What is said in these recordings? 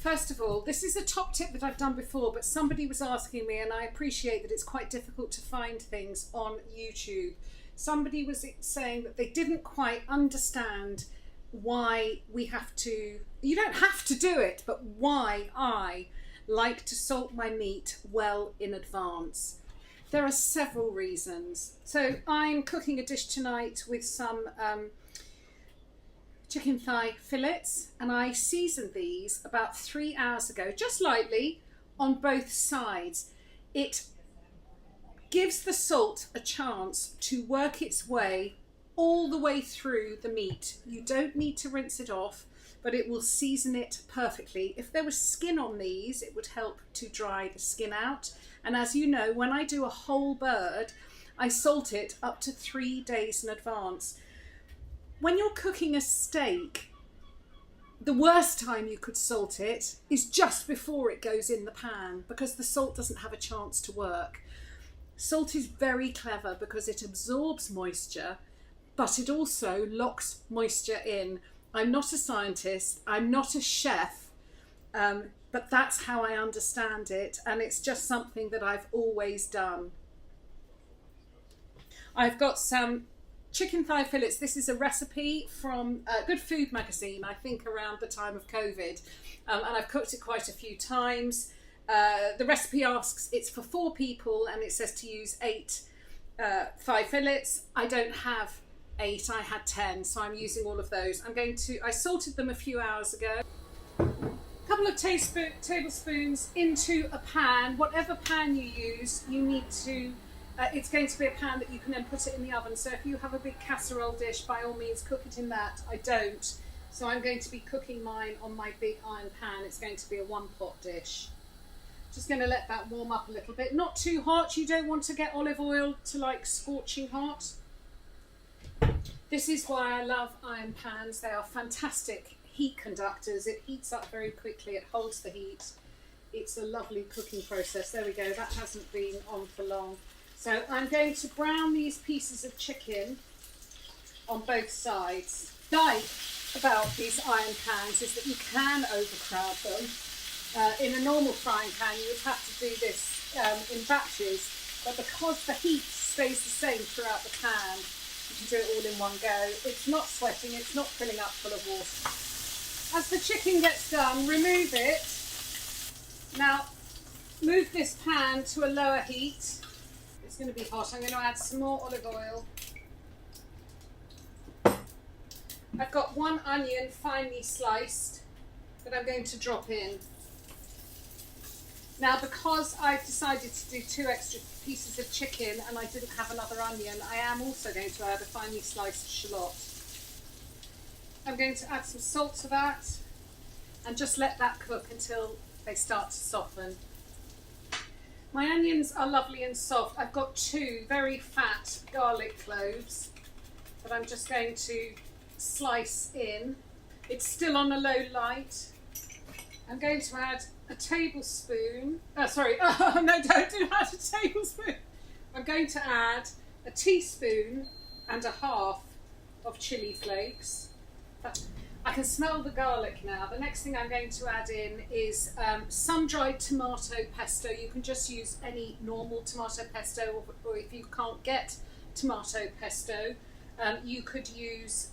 First of all, this is a top tip that I've done before, but somebody was asking me, and I appreciate that it's quite difficult to find things on YouTube. Somebody was saying that they didn't quite understand why we have to, you don't have to do it, but why I like to salt my meat well in advance. There are several reasons. So I'm cooking a dish tonight with some chicken thigh fillets, and I seasoned these about 3 hours ago, just lightly on both sides. It gives the salt a chance to work its way all the way through the meat. You don't need to rinse it off, but it will season it perfectly. If there was skin on these, it would help to dry the skin out. And as you know, when I do a whole bird, I salt it up to 3 days in advance. When you're cooking a steak, the worst time you could salt it is just before it goes in the pan, because the salt doesn't have a chance to work. Salt is very clever because it absorbs moisture, but it also locks moisture in. I'm not a scientist, I'm not a chef, but that's how I understand it, and it's just something that I've always done. I've got some chicken thigh fillets. This is a recipe from Good Food magazine, I think around the time of COVID, and I've cooked it quite a few times. The recipe asks, it's for 4 people, and it says to use 8 thigh fillets. I don't have 8, I had 10, so I'm using all of those. I salted them a few hours ago. A couple of tablespoons into a pan. Whatever pan you use, you need to, it's going to be a pan that you can then put it in the oven. So if you have a big casserole dish, by all means cook it in that. I don't, so I'm going to be cooking mine on my big iron pan. It's going to be a 1-pot dish. Just going to let that warm up a little bit. Not too hot, you don't want to get olive oil to like scorching hot. This is why I love iron pans. They are fantastic heat conductors. It heats up very quickly, it holds the heat. It's a lovely cooking process. There we go, that hasn't been on for long. So I'm going to brown these pieces of chicken on both sides. Like about these iron pans is that you can overcrowd them. In a normal frying pan you would have to do this in batches, but because the heat stays the same throughout the pan, you can do it all in one go. It's not sweating, it's not filling up full of water. As the chicken gets done, remove it. Now, move this pan to a lower heat. It's going to be hot. I'm going to add some more olive oil. I've got 1 onion finely sliced that I'm going to drop in. Now, because I've decided to do 2 extra pieces of chicken and I didn't have another onion, I am also going to add a finely sliced shallot. I'm going to add some salt to that and just let that cook until they start to soften. My onions are lovely and soft. I've got 2 very fat garlic cloves that I'm just going to slice in. It's still on a low light. I'm going to add a tablespoon, no, don't add a tablespoon. I'm going to add a teaspoon and a half of chili flakes. I can smell the garlic now. The next thing I'm going to add in is sun-dried tomato pesto. You can just use any normal tomato pesto, or if you can't get tomato pesto, you could use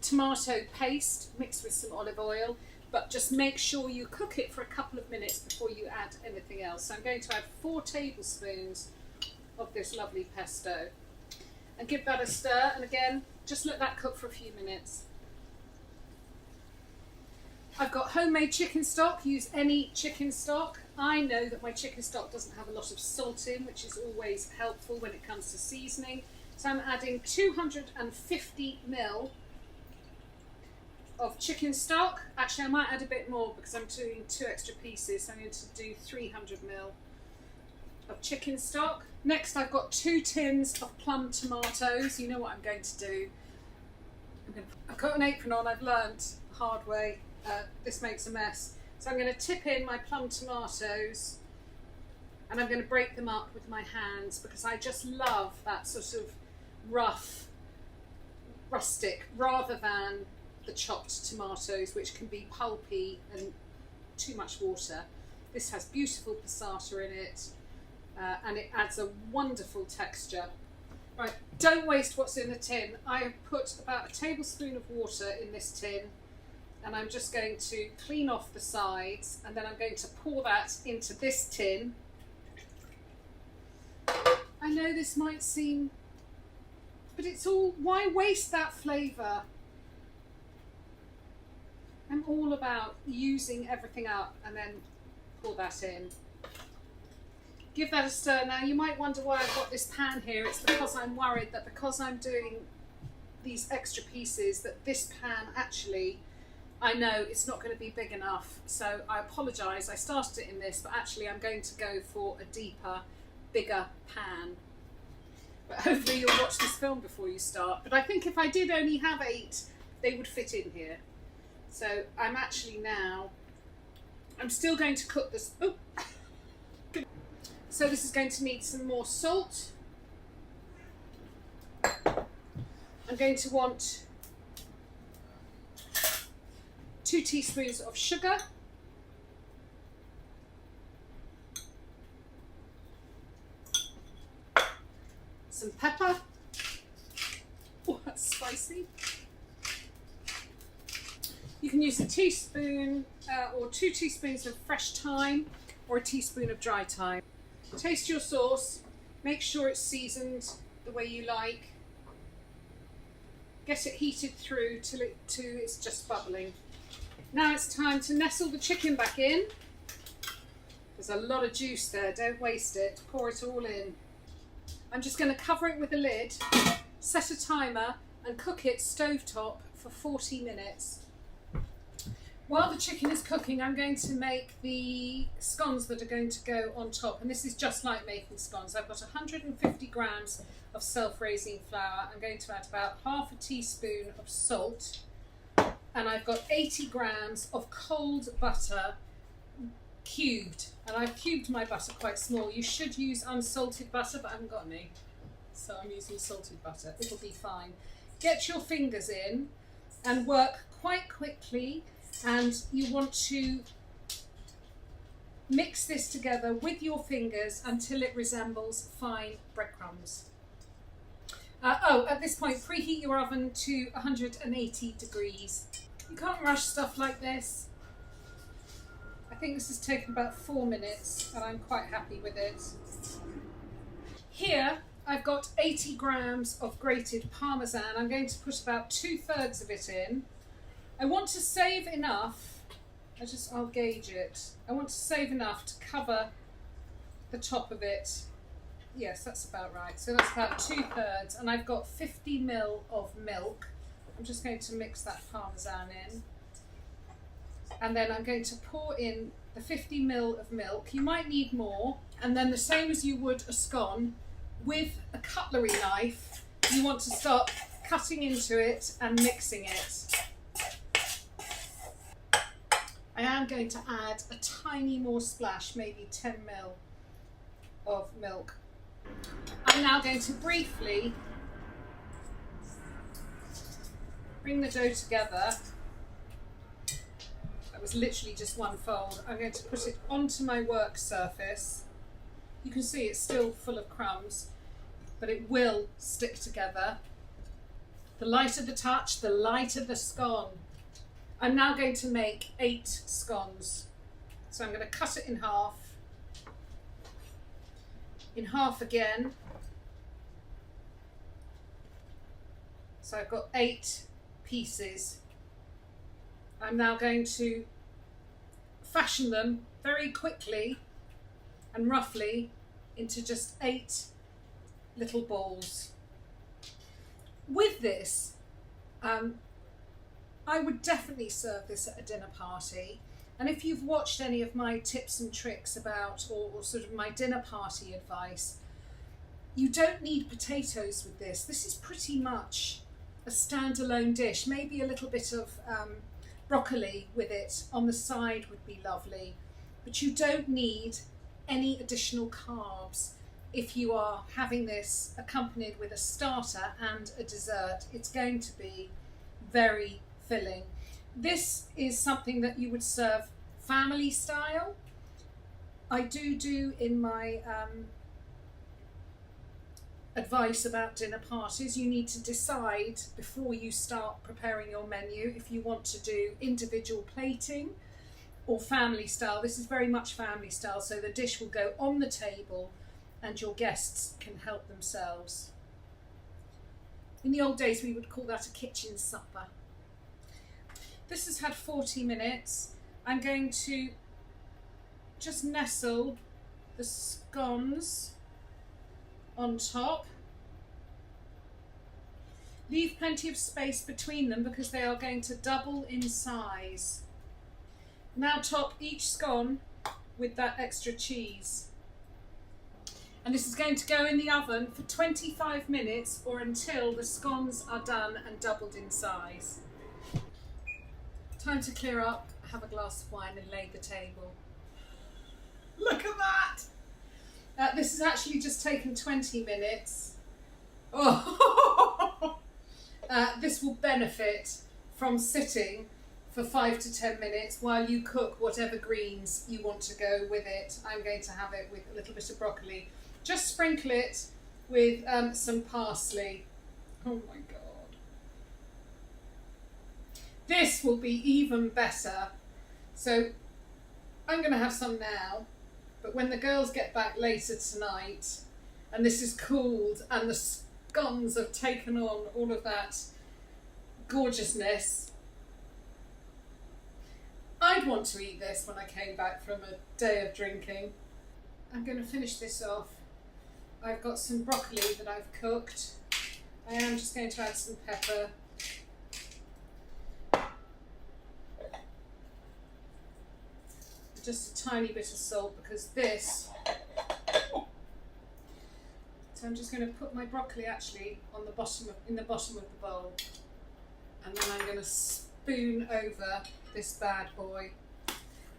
tomato paste mixed with some olive oil, but just make sure you cook it for a couple of minutes before you add anything else. So I'm going to add 4 tablespoons of this lovely pesto and give that a stir, and again, just let that cook for a few minutes. I've got homemade chicken stock. Use any chicken stock. I know that my chicken stock doesn't have a lot of salt in, which is always helpful when it comes to seasoning. So I'm adding 250 ml of chicken stock. Actually, I might add a bit more because I'm doing 2 extra pieces. So I'm going to do 300 ml of chicken stock. Next, I've got 2 tins of plum tomatoes. You know what I'm going to do. I've got an apron on. I've learnt the hard way. This makes a mess. So I'm going to tip in my plum tomatoes and I'm going to break them up with my hands because I just love that sort of rough, rustic, rather than the chopped tomatoes, which can be pulpy and too much water. This has beautiful passata in it, and it adds a wonderful texture. Right, don't waste what's in the tin. I have put about a tablespoon of water in this tin, and I'm just going to clean off the sides, and then I'm going to pour that into this tin. I know this might seem, but it's all, why waste that flavour? I'm all about using everything up and then pour that in. Give that a stir. Now you might wonder why I've got this pan here. It's because I'm worried that because I'm doing these extra pieces that this pan actually, I know it's not going to be big enough. So I apologise, I started it in this, but actually I'm going to go for a deeper, bigger pan. But hopefully you'll watch this film before you start. But I think if I did only have 8, they would fit in here. So I'm actually now, I'm still going to cook this. Oh. So this is going to need some more salt. I'm going to want 2 teaspoons of sugar. Some pepper. Oh, that's spicy. You can use a teaspoon or 2 teaspoons of fresh thyme or a teaspoon of dry thyme. Taste your sauce, make sure it's seasoned the way you like. Get it heated through till it's just bubbling. Now it's time to nestle the chicken back in. There's a lot of juice there, don't waste it, pour it all in. I'm just going to cover it with a lid, set a timer and cook it stovetop for 40 minutes. While the chicken is cooking, I'm going to make the scones that are going to go on top. And this is just like making scones. I've got 150 grams of self-raising flour. I'm going to add about half a teaspoon of salt. And I've got 80 grams of cold butter, cubed. And I've cubed my butter quite small. You should use unsalted butter, but I haven't got any. So I'm using salted butter. It'll be fine. Get your fingers in and work quite quickly. And you want to mix this together with your fingers until it resembles fine breadcrumbs. At this point, preheat your oven to 180 degrees. You can't rush stuff like this. I think this has taken about 4 minutes and I'm quite happy with it. Here, I've got 80 grams of grated Parmesan. I'm going to put about 2/3 of it in. I want to save enough, I'll gauge it. I want to save enough to cover the top of it. Yes, that's about right. So that's about 2/3, and I've got 50 ml of milk. I'm just going to mix that Parmesan in. And then I'm going to pour in the 50 ml of milk. You might need more. And then the same as you would a scone, with a cutlery knife, you want to start cutting into it and mixing it. I am going to add a tiny more splash, maybe 10 ml of milk. I'm now going to briefly bring the dough together. That was literally just one fold. I'm going to put it onto my work surface. You can see it's still full of crumbs, but it will stick together. The lighter the touch, the lighter the scone. I'm now going to make 8 scones. So I'm going to cut it in half again. So I've got 8 pieces. I'm now going to fashion them very quickly and roughly into just 8 little balls. With this, I would definitely serve this at a dinner party. And if you've watched any of my tips and tricks about, or sort of my dinner party advice, you don't need potatoes with this. This is pretty much a standalone dish. Maybe a little bit of broccoli with it on the side would be lovely. But you don't need any additional carbs if you are having this accompanied with a starter and a dessert. It's going to be very filling. This is something that you would serve family style. I do in my advice about dinner parties, you need to decide before you start preparing your menu if you want to do individual plating or family style. This is very much family style, so the dish will go on the table and your guests can help themselves. In the old days we would call that a kitchen supper. This has had 40 minutes. I'm going to just nestle the scones on top. Leave plenty of space between them because they are going to double in size. Now top each scone with that extra cheese. And this is going to go in the oven for 25 minutes or until the scones are done and doubled in size. Time to clear up, have a glass of wine and lay the table. Look at that! This has actually just taken 20 minutes. Oh. This will benefit from sitting for 5 to 10 minutes while you cook whatever greens you want to go with it. I'm going to have it with a little bit of broccoli. Just sprinkle it with some parsley. Oh my God. This will be even better. So I'm going to have some now, but when the girls get back later tonight and this is cooled and the scones have taken on all of that gorgeousness, I'd want to eat this when I came back from a day of drinking. I'm going to finish this off. I've got some broccoli that I've cooked. I am just going to add some pepper. Just a tiny bit of salt because this. So I'm just going to put my broccoli actually on the bottom in the bottom of the bowl, and then I'm going to spoon over this bad boy.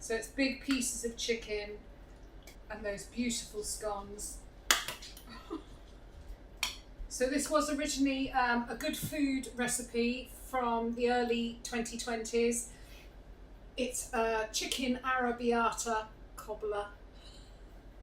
So it's big pieces of chicken and those beautiful scones. So this was originally a good food recipe from the early 2020s. It's a chicken arrabiata cobbler.